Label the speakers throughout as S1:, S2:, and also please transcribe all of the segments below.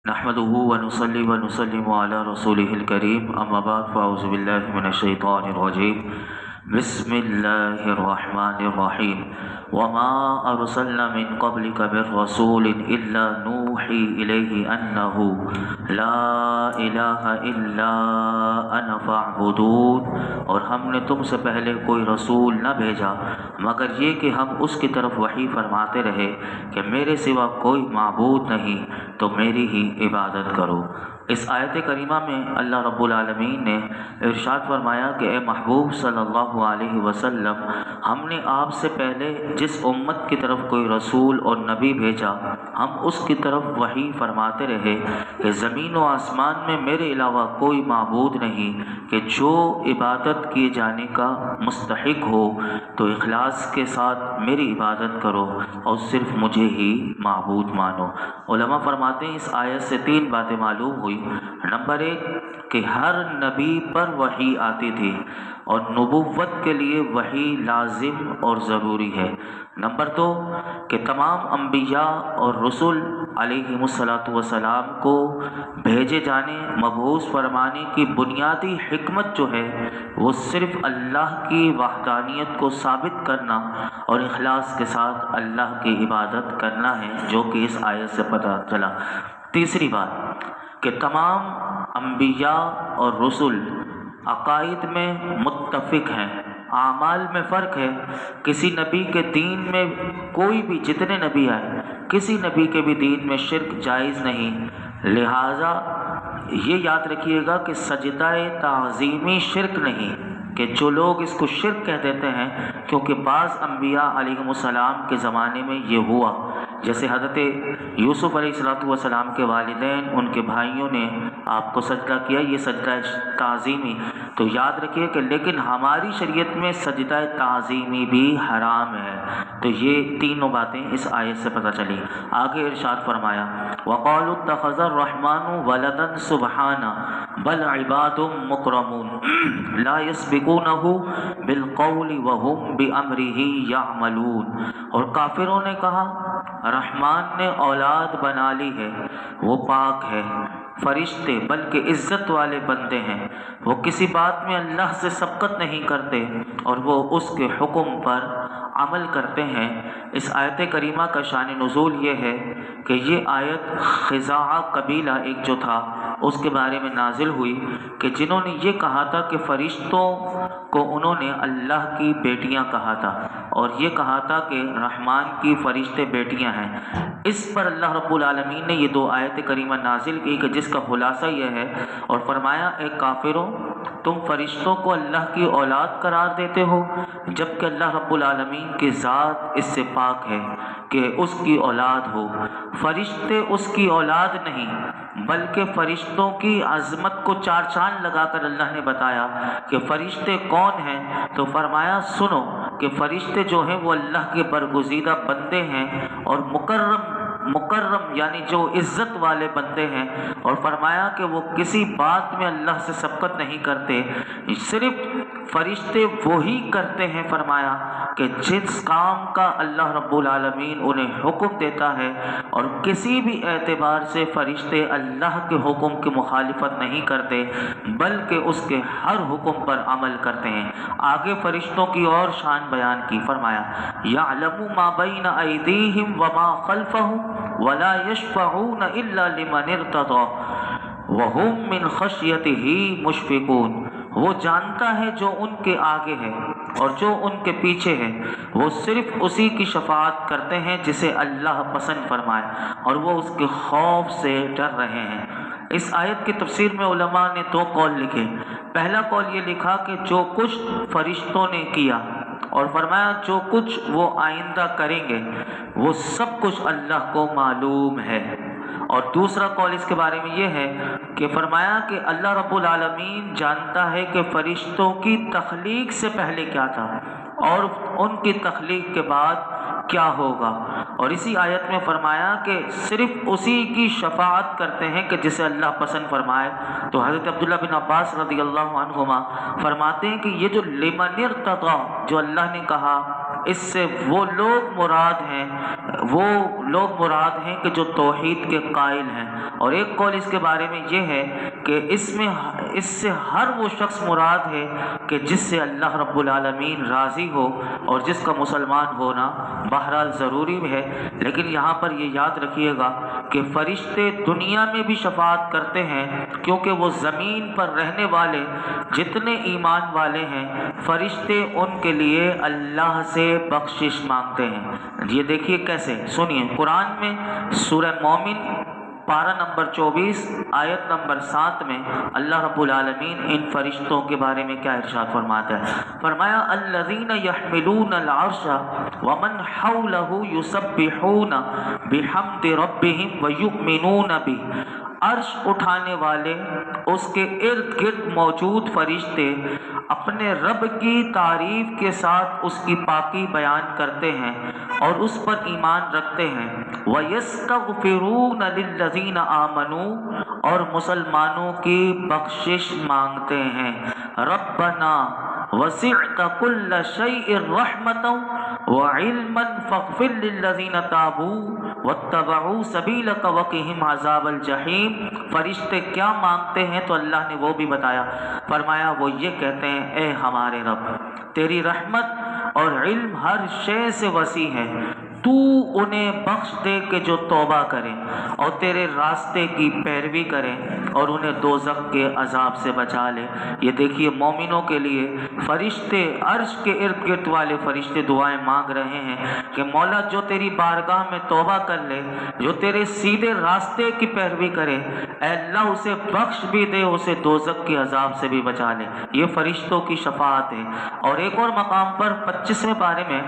S1: نحمده ونصلي ونسلم على رسوله الكريم اما بعد فاعوذ بالله من الشيطان الرجيم بسم الله الرحمن الرحيم وما ارسلنا من قبلك من رسول الا نوحي اليه انه لا الہ الا انا فاعبدون، اور ہم نے تم سے پہلے کوئی رسول نہ بھیجا مگر یہ کہ ہم اس کی طرف وحی فرماتے رہے کہ میرے سوا کوئی معبود نہیں تو میری ہی عبادت کرو۔ اس آیت کریمہ میں اللہ رب العالمین نے ارشاد فرمایا کہ اے محبوب صلی اللہ علیہ وسلم، ہم نے آپ سے پہلے جس امت کی طرف کوئی رسول اور نبی بھیجا ہم اس کی طرف وحی فرماتے رہے کہ زمین و آسمان میں میرے علاوہ کوئی معبود نہیں کہ جو عبادت کیے جانے کا مستحق ہو تو اخلاص کے ساتھ میری عبادت کرو اور صرف مجھے ہی معبود مانو۔ علماء فرماتے ہیں اس آیت سے تین باتیں معلوم ہوئی۔ نمبر ایک کہ ہر نبی پر وحی آتی تھی اور نبوت کے لیے وحی لازم اور ضروری ہے۔ نمبر دو کہ تمام انبیاء اور رسول علیہم السلام کو بھیجے جانے مبعوث فرمانے کی بنیادی حکمت جو ہے وہ صرف اللہ کی وحدانیت کو ثابت کرنا اور اخلاص کے ساتھ اللہ کی عبادت کرنا ہے، جو کہ اس آیت سے پتہ چلا۔ تیسری بات کہ تمام انبیاء اور رسول عقائد میں متفق ہیں، اعمال میں فرق ہے۔ کسی نبی کے دین میں کوئی بھی جتنے نبی آئے کسی نبی کے بھی دین میں شرک جائز نہیں، لہٰذا یہ یاد رکھیے گا کہ سجدہ تعظیمی شرک نہیں، کہ جو لوگ اس کو شرک کہہ دیتے ہیں، کیونکہ بعض انبیاء علیہم السلام کے زمانے میں یہ ہوا، جیسے حضرت یوسف علیہ السلام کے والدین ان کے بھائیوں نے آپ کو سجدہ کیا، یہ سجدہ تعظیمی، تو یاد رکھیے کہ لیکن ہماری شریعت میں سجدہ تعظیمی بھی حرام ہے۔ تو یہ تینوں باتیں اس آیت سے پتہ چلی۔ آگے ارشاد فرمایا وَقَالُوا اتَّخَذَ الرَّحْمَنُ وَلَدًا سُبْحَانَهُ بَلْ عِبَادٌ مُكْرَمُونَ لَا يَسْبِقُونَهُ بِالْقَوْلِ وَهُمْ بِأَمْرِهِ يَعْمَلُونَ، اور کافروں نے کہا رحمان نے اولاد بنا لی ہے، وہ پاک ہے، فرشتے بلکہ عزت والے بندے ہیں، وہ کسی بات میں اللہ سے سبقت نہیں کرتے اور وہ اس کے حکم پر عمل کرتے ہیں۔ اس آیت کریمہ کا شان نزول یہ ہے کہ یہ آیت خزاعہ قبیلہ ایک جو تھا اس کے بارے میں نازل ہوئی کہ جنہوں نے یہ کہا تھا کہ فرشتوں کو انہوں نے اللہ کی بیٹیاں کہا تھا اور یہ کہا تھا کہ رحمان کی فرشتے بیٹیاں ہیں۔ اس پر اللہ رب العالمین نے یہ دو آیت کریمہ نازل کی کہ جس کا خلاصہ یہ ہے، اور فرمایا اے کافروں، تم فرشتوں کو اللہ کی اولاد قرار دیتے ہو جبکہ اللہ رب العالمین کی ذات اس سے پاک ہے کہ اس کی اولاد ہو۔ فرشتے اس کی اولاد نہیں بلکہ فرشتوں کی عظمت کو چار چاند لگا کر اللہ نے بتایا کہ فرشتے کون ہیں، تو فرمایا سنو کہ فرشتے جو ہیں وہ اللہ کے برگزیدہ بندے ہیں اور مکرم یعنی جو عزت والے بندے ہیں، اور فرمایا کہ وہ کسی بات میں اللہ سے سبقت نہیں کرتے، صرف فرشتے وہی کرتے ہیں فرمایا کہ جس کام کا اللہ رب العالمین انہیں حکم دیتا ہے، اور کسی بھی اعتبار سے فرشتے اللہ کے حکم کی مخالفت نہیں کرتے بلکہ اس کے ہر حکم پر عمل کرتے ہیں۔ آگے فرشتوں کی اور شان بیان کی، فرمایا یعلم ما بین ایدیہم وما خلفہم ولا یشفعون الا لمن ارتضی وہم من خشیتہ مشفقون، وہ جانتا ہے جو ان کے آگے ہے اور جو ان کے پیچھے ہے، وہ صرف اسی کی شفاعت کرتے ہیں جسے اللہ پسند فرمائے اور وہ اس کے خوف سے ڈر رہے ہیں۔ اس آیت کی تفسیر میں علماء نے دو قول لکھے۔ پہلا قول یہ لکھا کہ جو کچھ فرشتوں نے کیا، اور فرمایا جو کچھ وہ آئندہ کریں گے وہ سب کچھ اللہ کو معلوم ہے۔ اور دوسرا قول اس کے بارے میں یہ ہے کہ فرمایا کہ اللہ رب العالمین جانتا ہے کہ فرشتوں کی تخلیق سے پہلے کیا تھا اور ان کی تخلیق کے بعد کیا ہوگا، اور اسی آیت میں فرمایا کہ صرف اسی کی شفاعت کرتے ہیں کہ جسے اللہ پسند فرمائے۔ تو حضرت عبداللہ بن عباس رضی اللہ عنہما فرماتے ہیں کہ یہ جو لمن ارتضی جو اللہ نے کہا اس سے وہ لوگ مراد ہیں کہ جو توحید کے قائل ہیں، اور ایک قول اس کے بارے میں یہ ہے کہ اس سے ہر وہ شخص مراد ہے کہ جس سے اللہ رب العالمین راضی ہو، اور جس کا مسلمان ہونا بہرحال ضروری ہے۔ لیکن یہاں پر یہ یاد رکھیے گا کہ فرشتے دنیا میں بھی شفاعت کرتے ہیں، کیونکہ وہ زمین پر رہنے والے جتنے ایمان والے ہیں فرشتے ان کے لیے اللہ سے بخشش مانگتے ہیں۔ یہ دیکھیے کیسے، سنیے قرآن میں سورہ مومن پارہ نمبر 24 آیت نمبر 7 میں اللہ رب العالمین ان فرشتوں کے بارے میں کیا ارشاد فرماتا ہے؟ فرمایا الذین یحملون العرش ومن حولہ یسبحون بحمد ربہم ویؤمنون بہ۔ عرش اٹھانے والے، اس کے ارد گرد موجود فرشتے اپنے رب کی تعریف کے ساتھ اس کی پاکی بیان کرتے ہیں اور اس پر ایمان رکھتے ہیں۔ وَيَسْتَغْفِرُونَ لِلَّذِينَ آمَنُوا، اور مسلمانوں کی بخشش مانگتے ہیں۔ رَبَّنَا وَسِعْتَ كُلَّ شَيْءٍ رَحْمَةً وَعِلْمًا فَاغْفِرْ لِلَّذِينَ تَابُوا وَاتَّبَعُوا سَبِيلَكَ وَقِهِمْ عَذَابَ الْجَحِيمِ۔ فرشتے کیا مانگتے ہیں تو اللہ نے وہ بھی بتایا، فرمایا وہ یہ کہتے ہیں اے ہمارے رب، تیری رحمت اور علم ہر شے سے وسیع ہے، تو انہیں بخش دے کہ جو توبہ کریں اور تیرے راستے کی پیروی کریں، اور انہیں دوزخ کے عذاب سے بچا لے۔ یہ دیکھیے مومنوں کے لیے فرشتے، عرش کے ارد گرد والے فرشتے دعائیں مانگ رہے ہیں کہ مولا جو تیری بارگاہ میں توبہ کر لے، جو تیرے سیدھے راستے کی پیروی کرے، اے اللہ اسے بخش بھی دے، اسے دوزخ کے عذاب سے بھی بچا لے۔ یہ فرشتوں کی شفاعت ہے۔ اور ایک اور مقام پر 25ویں پارے میں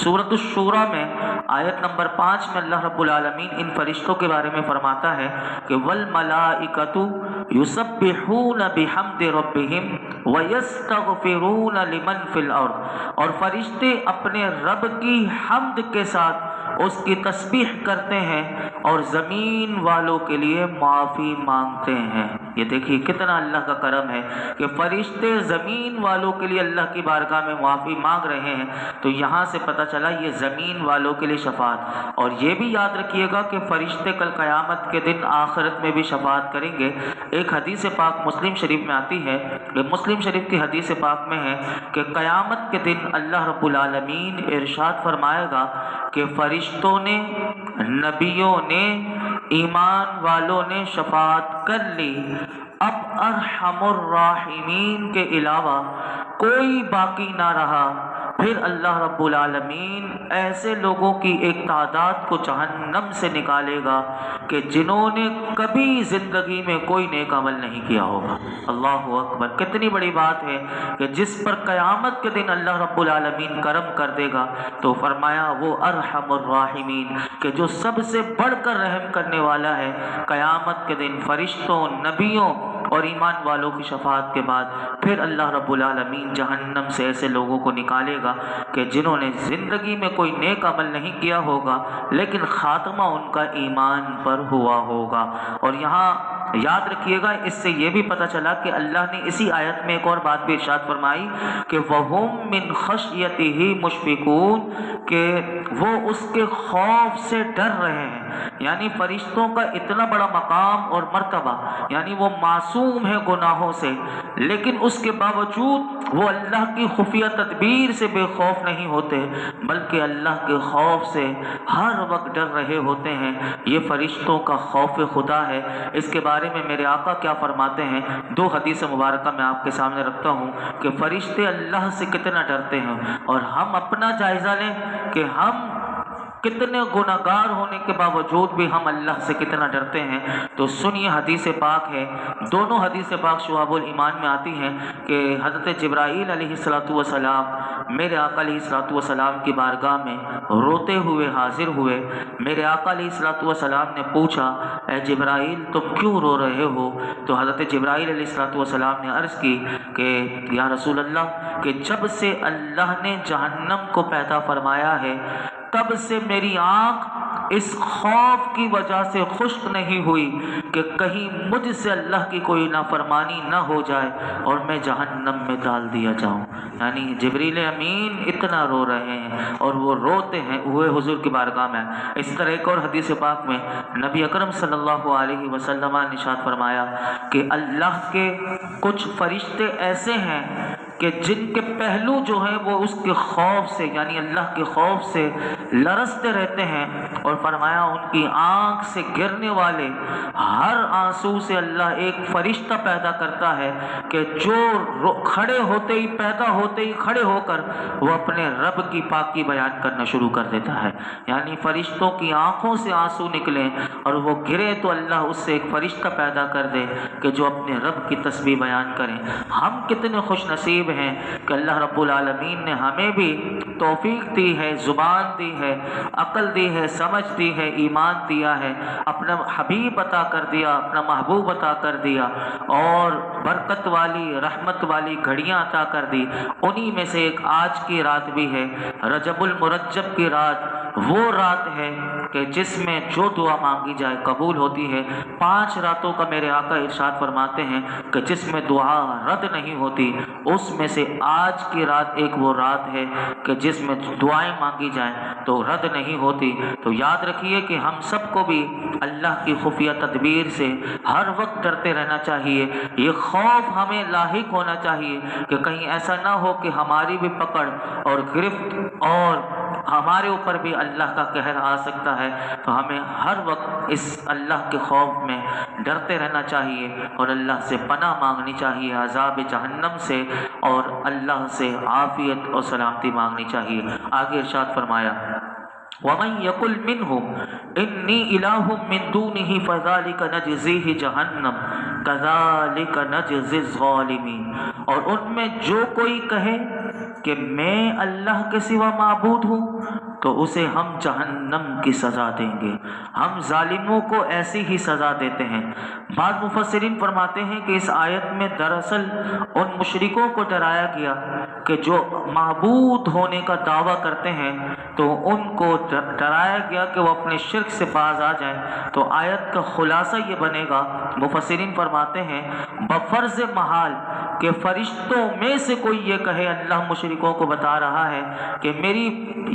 S1: سورۃ الشورى میں آیت نمبر 5 میں اللہ رب العالمین ان فرشتوں کے بارے میں فرماتا ہے کہ وَالْمَلَائِكَةُ يُسَبِّحُونَ بِحَمْدِ رَبِّهِمْ وَيَسْتَغْفِرُونَ لِمَنْ فِي الْأَرْضِ، اور فرشتے اپنے رب کی حمد کے ساتھ اس کی تسبیح کرتے ہیں اور زمین والوں کے لیے معافی مانگتے ہیں۔ یہ دیکھیے کتنا اللہ کا کرم ہے کہ فرشتے زمین والوں کے لیے اللہ کی بارگاہ میں معافی مانگ رہے ہیں۔ تو یہاں سے پتہ چلا یہ زمین والوں کے لیے شفاعت۔ اور یہ بھی یاد رکھیے گا کہ فرشتے کل قیامت کے دن آخرت میں بھی شفاعت کریں گے۔ ایک حدیث پاک مسلم شریف میں آتی ہے کہ مسلم شریف کی حدیث پاک میں ہے کہ قیامت کے دن اللہ رب العالمین ارشاد فرمائے گا کہ فرشتوں نے، نبیوں نے، ایمان والوں نے شفاعت کر لی، اب ارحم الراحمین کے علاوہ کوئی باقی نہ رہا۔ پھر اللہ رب العالمین ایسے لوگوں کی ایک تعداد کو جہنم سے نکالے گا کہ جنہوں نے کبھی زندگی میں کوئی نیک عمل نہیں کیا ہوگا۔ اللہ اکبر، کتنی بڑی بات ہے کہ جس پر قیامت کے دن اللہ رب العالمین کرم کر دے گا۔ تو فرمایا وہ ارحم الراحمین، کہ جو سب سے بڑھ کر رحم کرنے والا ہے۔ قیامت کے دن فرشتوں، نبیوں اور ایمان والوں کی شفاعت کے بعد پھر اللہ رب العالمین جہنم سے ایسے لوگوں کو نکالے گا کہ جنہوں نے زندگی میں کوئی نیک عمل نہیں کیا ہوگا لیکن خاتمہ ان کا ایمان پر ہوا ہوگا۔ اور یہاں یاد رکھیے گا، اس سے یہ بھی پتہ چلا کہ اللہ نے اسی آیت میں ایک اور بات بھی ارشاد فرمائی کہ وَهُم مِّن خَشْيَتِهِ مُشْفِقُونَ، کہ وہ اس کے خوف سے ڈر رہے ہیں۔ یعنی فرشتوں کا اتنا بڑا مقام اور مرتبہ، یعنی وہ معصوم ہے گناہوں سے، لیکن اس کے باوجود وہ اللہ کی خفیہ تدبیر سے بے خوف نہیں ہوتے، بلکہ اللہ کے خوف سے ہر وقت ڈر رہے ہوتے ہیں۔ یہ فرشتوں کا خوف خدا ہے۔ اس کے بارے میں میرے آقا کیا فرماتے ہیں؟ دو حدیث مبارکہ میں آپ کے سامنے رکھتا ہوں کہ فرشتے اللہ سے کتنا ڈرتے ہیں، اور ہم اپنا جائزہ لیں کہ ہم کتنے گناہگار ہونے کے باوجود بھی ہم اللہ سے کتنا ڈرتے ہیں۔ تو سنیے حدیث پاک ہے، دونوں حدیث پاک شعب الایمان میں آتی ہیں کہ حضرت جبرائیل علیہ السلام میرے آقا علیہ السلام کی بارگاہ میں روتے ہوئے حاضر ہوئے۔ میرے آقا علیہ السلام نے پوچھا اے جبرائیل تم کیوں رو رہے ہو؟ تو حضرت جبرائیل علیہ السلام نے عرض کی کہ یا رسول اللہ، کہ جب سے اللہ نے جہنم کو پیدا فرمایا ہے تب سے میری آنکھ اس خوف کی وجہ سے خشک نہیں ہوئی کہ کہیں مجھ سے اللہ کی کوئی نافرمانی نہ ہو جائے اور میں جہنم میں ڈال دیا جاؤں۔ یعنی جبریل امین اتنا رو رہے ہیں اور وہ روتے ہیں ہوئے حضور کی بارگاہ میں۔ اس طرح ایک اور حدیث پاک میں نبی اکرم صلی اللہ علیہ وسلم نے ارشاد فرمایا کہ اللہ کے کچھ فرشتے ایسے ہیں کہ جن کے پہلو جو ہیں وہ اس کے خوف سے یعنی اللہ کے خوف سے لرزتے رہتے ہیں، اور فرمایا ان کی آنکھ سے گرنے والے ہر آنسو سے اللہ ایک فرشتہ پیدا کرتا ہے کہ جو کھڑے ہوتے ہی پیدا ہوتے ہی کھڑے ہو کر وہ اپنے رب کی پاکی بیان کرنا شروع کر دیتا ہے۔ یعنی فرشتوں کی آنکھوں سے آنسو نکلیں اور وہ گرے تو اللہ اس سے ایک فرشتہ پیدا کر دے کہ جو اپنے رب کی تسبیح بیان کریں۔ ہم کتنے خوش نصیب ہیں کہ اللہ رب العالمین نے ہمیں بھی توفیق دی ہے، زبان دی ہے، عقل دی ہے، سمجھ دی ہے، ایمان دیا ہے، اپنا حبیب عطا کر دیا، اپنا محبوب عطا کر دیا، اور برکت والی رحمت والی گھڑیاں عطا کر دی۔ انہی میں سے ایک آج کی رات بھی ہے، رجب المرجب کی رات، وہ رات ہے کہ جس میں جو دعا مانگی جائے قبول ہوتی ہے۔ 5 راتوں کا میرے آقا ارشاد فرماتے ہیں کہ جس میں دعا رد نہیں ہوتی، اس میں سے آج کی رات ایک وہ رات ہے کہ جس میں دعائیں مانگی جائیں تو رد نہیں ہوتی۔ تو یاد رکھیے کہ ہم سب کو بھی اللہ کی خفیہ تدبیر سے ہر وقت ڈرتے رہنا چاہیے۔ یہ خوف ہمیں لاحق ہونا چاہیے کہ کہیں ایسا نہ ہو کہ ہماری بھی پکڑ اور گرفت اور ہمارے اوپر بھی اللہ کا قہر آ سکتا ہے۔ تو ہمیں ہر وقت اس اللہ کے خوف میں ڈرتے رہنا چاہیے اور اللہ سے پناہ مانگنی چاہیے عذاب جہنم سے، اور اللہ سے عافیت اور سلامتی مانگنی چاہیے۔ آگے ارشاد فرمایا وَمَن يَقُلْ مِنْهُمْ إِنِّي إِلَٰهٌ مِّن دُونِهِ فَذَلِكَ نَجْزِيهِ جَهَنَّمَ كَذَلِكَ نَجْزِي الظَّالِمِينَ، اور ان میں جو کوئی کہے کہ میں اللہ کے سوا معبود ہوں تو اسے ہم جہنم کی سزا دیں گے۔ ہم ظالموں کو ایسی ہی سزا دیتے ہیں۔ بعض مفسرین فرماتے ہیں کہ اس آیت میں دراصل ان مشرکوں کو ڈرایا گیا کہ جو معبود ہونے کا دعویٰ کرتے ہیں، تو ان کو ڈرایا گیا کہ وہ اپنے شرک سے باز آ جائیں۔ تو آیت کا خلاصہ یہ بنے گا، مفسرین فرماتے ہیں بفرض محال کہ فرشتوں میں سے کوئی یہ کہے، اللہ مشرکوں کو بتا رہا ہے کہ میری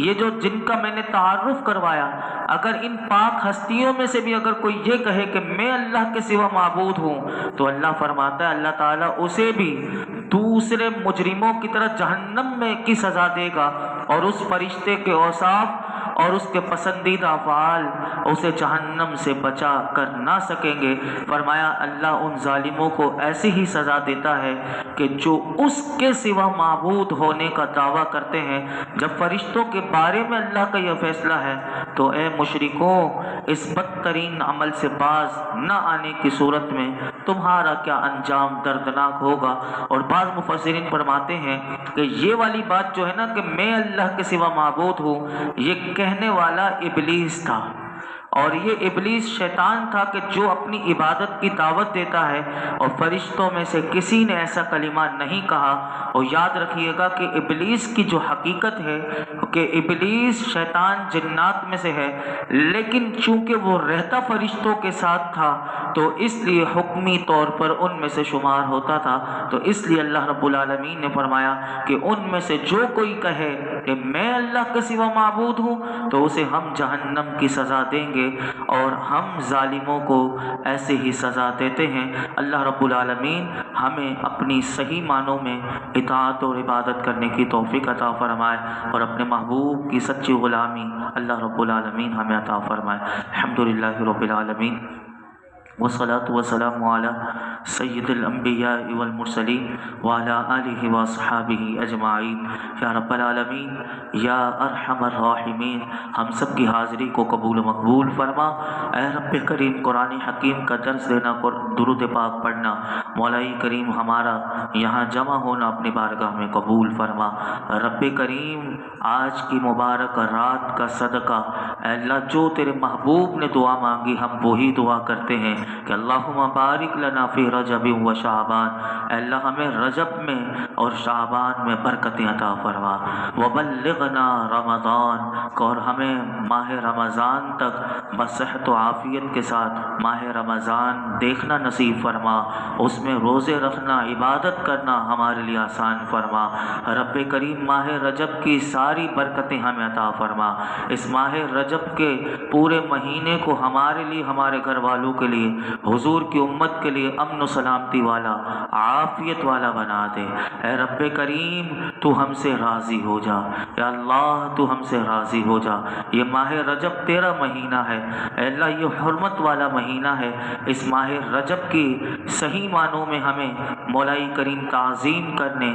S1: یہ جو جن کا میں نے تعارف کروایا، اگر ان پاک ہستیوں میں سے بھی اگر کوئی یہ کہے کہ میں اللہ کے سوا معبود ہوں، تو اللہ فرماتا ہے اللہ تعالیٰ اسے بھی دوسرے مجرموں کی طرح جہنم میں کی سزا دے گا، اور اس فرشتے کے اوصاف اور اس کے پسندیدہ افعال اسے جہنم سے بچا کر نہ سکیں گے۔ فرمایا اللہ ان ظالموں کو ایسی ہی سزا دیتا ہے کہ جو اس کے سوا معبود ہونے کا دعویٰ کرتے ہیں۔ جب فرشتوں کے بارے میں اللہ کا یہ فیصلہ ہے تو اے مشرکوں، اس بدترین عمل سے باز نہ آنے کی صورت میں تمہارا کیا انجام دردناک ہوگا۔ اور بعض مفسرین فرماتے ہیں کہ یہ والی بات جو ہے نا کہ میں اللہ کے سوا معبود ہوں، یہ کہنے والا ابلیس تھا، اور یہ ابلیس شیطان تھا کہ جو اپنی عبادت کی دعوت دیتا ہے، اور فرشتوں میں سے کسی نے ایسا کلمہ نہیں کہا۔ اور یاد رکھیے گا کہ ابلیس کی جو حقیقت ہے کہ ابلیس شیطان جنات میں سے ہے، لیکن چونکہ وہ رہتا فرشتوں کے ساتھ تھا تو اس لیے حکمی طور پر ان میں سے شمار ہوتا تھا۔ تو اس لیے اللہ رب العالمین نے فرمایا کہ ان میں سے جو کوئی کہے کہ میں اللہ کے سوا معبود ہوں تو اسے ہم جہنم کی سزا دیں گے، اور ہم ظالموں کو ایسے ہی سزا دیتے ہیں۔ اللہ رب العالمین ہمیں اپنی صحیح معنوں میں اطاعت اور عبادت کرنے کی توفیق عطا فرمائے، اور اپنے محبوب کی سچی غلامی اللہ رب العالمین ہمیں عطا فرمائے۔ الحمدللہ رب العالمین، والصلاة والسلام على سید الانبیاء والمرسلین وعلى آلہ واصحابہ اجمعین۔ یا رب العالمین، یا ارحم الراحمین، ہم سب کی حاضری کو قبول و مقبول فرما۔ اے رب کریم، قرآن حکیم کا درس دینا، درود پاک پڑھنا، مولائی کریم ہمارا یہاں جمع ہونا اپنی بارگاہ میں قبول فرما۔ رب کریم، آج کی مبارک رات کا صدقہ، اے اللہ جو تیرے محبوب نے دعا مانگی ہم وہی دعا کرتے ہیں، کہ اللہم بارک لنا فی رجب و شعبان، اے اللہ ہمیں رجب میں اور شعبان میں برکتیں عطا فرما، وبلغنا رمضان، اور ہمیں ماہ رمضان تک بصحت و عافیت کے ساتھ ماہ رمضان دیکھنا نصیب فرما، اس میں روزے رکھنا، عبادت کرنا ہمارے لیے آسان فرما۔ رب کریم ماہ رجب کی ساری برکتیں ہمیں عطا فرما، اس ماہ رجب کے پورے مہینے کو ہمارے لیے، ہمارے گھر والوں کے لیے، حضور کی امت کے لیے امن و سلامتی والا، عافیت والا بنا دے۔ اے رب کریم تو ہم سے راضی ہو جا، یا اللہ تو ہم سے راضی ہو جا۔ یہ ماہ رجب تیرا مہینہ ہے اے اللہ، یہ حرمت والا مہینہ ہے، اس ماہ رجب کی صحیح معنوں میں ہمیں مولائی کریم تعظیم کرنے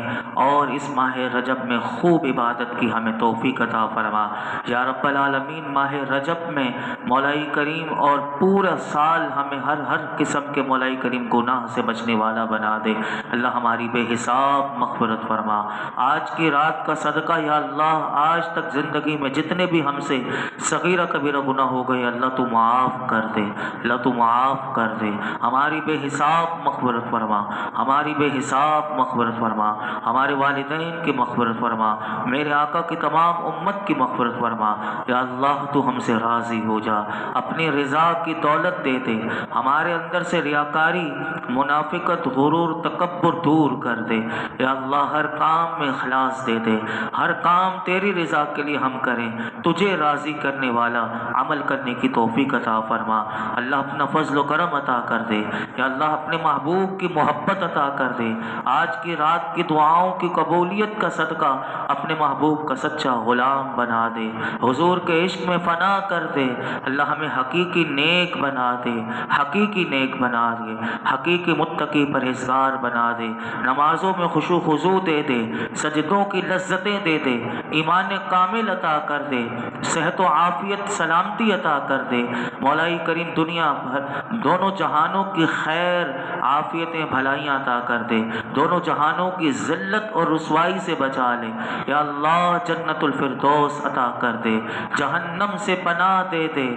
S1: اور اس ماہ رجب میں خوب عبادت کی ہمیں توفیق عطا فرما یا رب العالمین۔ ماہ رجب میں مولائی کریم اور پورا سال ہمیں ہر قسم کے مولائی کریم گناہ سے بچنے والا بنا دے۔ اللہ ہماری بے حساب مغفرت فرما۔ آج کی رات کا صدقہ یا اللہ، آج تک زندگی میں جتنے بھی ہم سے صغیرہ کبیرہ گناہ ہو گئے اللہ تو معاف کر دے، اللہ تو معاف کر دے۔ ہماری بے حساب مغفرت فرما، ہماری بے حساب مغفرت فرما، ہمارے والدین کی مغفرت فرما، میرے آقا کی تمام امت کی مغفرت فرما یا اللہ تو ہم سے راضی ہو جا، اپنی رضا کی دولت دے دے، ہمارے اندر سے ریاکاری، منافقت، غرور، تکبر دور کر دے یا اللہ، ہر کام میں اخلاص دے دے، ہر کام تیری رضا کے لیے ہم کریں، تجھے راضی کرنے والا عمل کرنے کی توفیق عطا فرما۔ اللہ اپنا فضل و کرم عطا کر دے یا اللہ، اپنے محبوب کی محبت عطا کر دے۔ آج کی رات کی دعاؤں کی قبولیت کا صدقہ اپنے محبوب کا سچا غلام بنا دے، حضور کے عشق میں فنا کر دے۔ اللہ ہمیں حقیقی نیک بنا دے، حقیقی نیک بنا دے، حقیقی متقی پرہیزگار بنا دے، نمازوں میں خشوع خضوع دے دے، سجدوں کی لذتیں دے دے، ایمان کامل عطا کر دے، صحت و عافیت سلامتی عطا کر دے۔ مولائی کریم دنیا بھر دونوں جہانوں کی خیر عافیتیں بھلائیاں عطا کر دے، دونوں جہانوں کی ذلت اور رسوائی سے بچا لے یا اللہ، جنت الفردوس عطا کر دے، جہنم سے پناہ دے دے،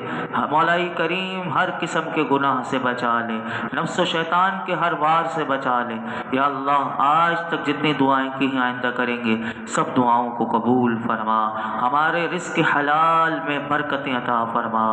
S1: مولائی کریم ہر قسم کے گناہ سے بچا لے، نفس و شیطان کے ہر وار سے بچا لے یا اللہ۔ آج تک جتنی دعائیں کی ہیں آئندہ کریں گے، سب دعاؤں کو قبول فرما، ہمارے رزق حلال میں برکتیں عطا فرما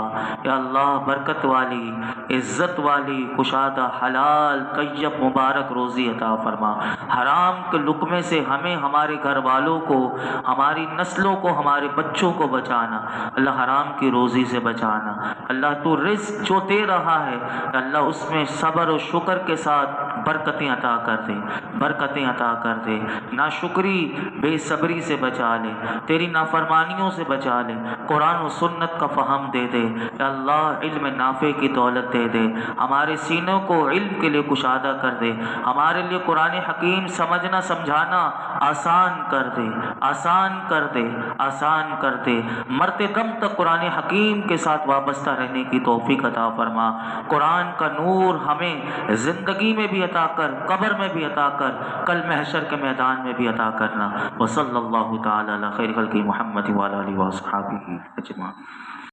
S1: یا اللہ، برکت والی، عزت والی، کشادہ حلال طیب مبارک روزی عطا فرما۔ حرام کے لقمے سے ہمیں، ہمارے گھر والوں کو، ہماری نسلوں کو، ہمارے بچوں کو بچانا اللہ، حرام کی روزی سے بچانا اللہ۔ تو رزق جو دے رہا ہے اللہ، اس میں صبر و شکر کے ساتھ برکتیں عطا کر دے، برکتیں عطا کر دے، ناشکری بے صبری سے بچا لے، تیری نافرمانیوں سے بچا لے، قرآن و سنت کا فہم دے دے یا اللہ، علم نافع کی دولت دے دے، ہمارے سینوں کو علم کے لیے کشادہ کر دے، ہمارے لیے قرآن حکیم سمجھنا سمجھانا آسان کر دے، آسان کر دے، آسان کر دے، مرتے دم تک قرآن حکیم کے ساتھ وابستہ رہنے کی توفیق عطا فرما۔ قرآن کا نور ہمیں زندگی میں بھی عطا کر، قبر میں بھی عطا کر، کل محشر کے میدان میں بھی عطا کرنا۔ وصلی اللہ تعالی علی خیر خلق محمد وعلی آلہ وصحبہ اجمعین۔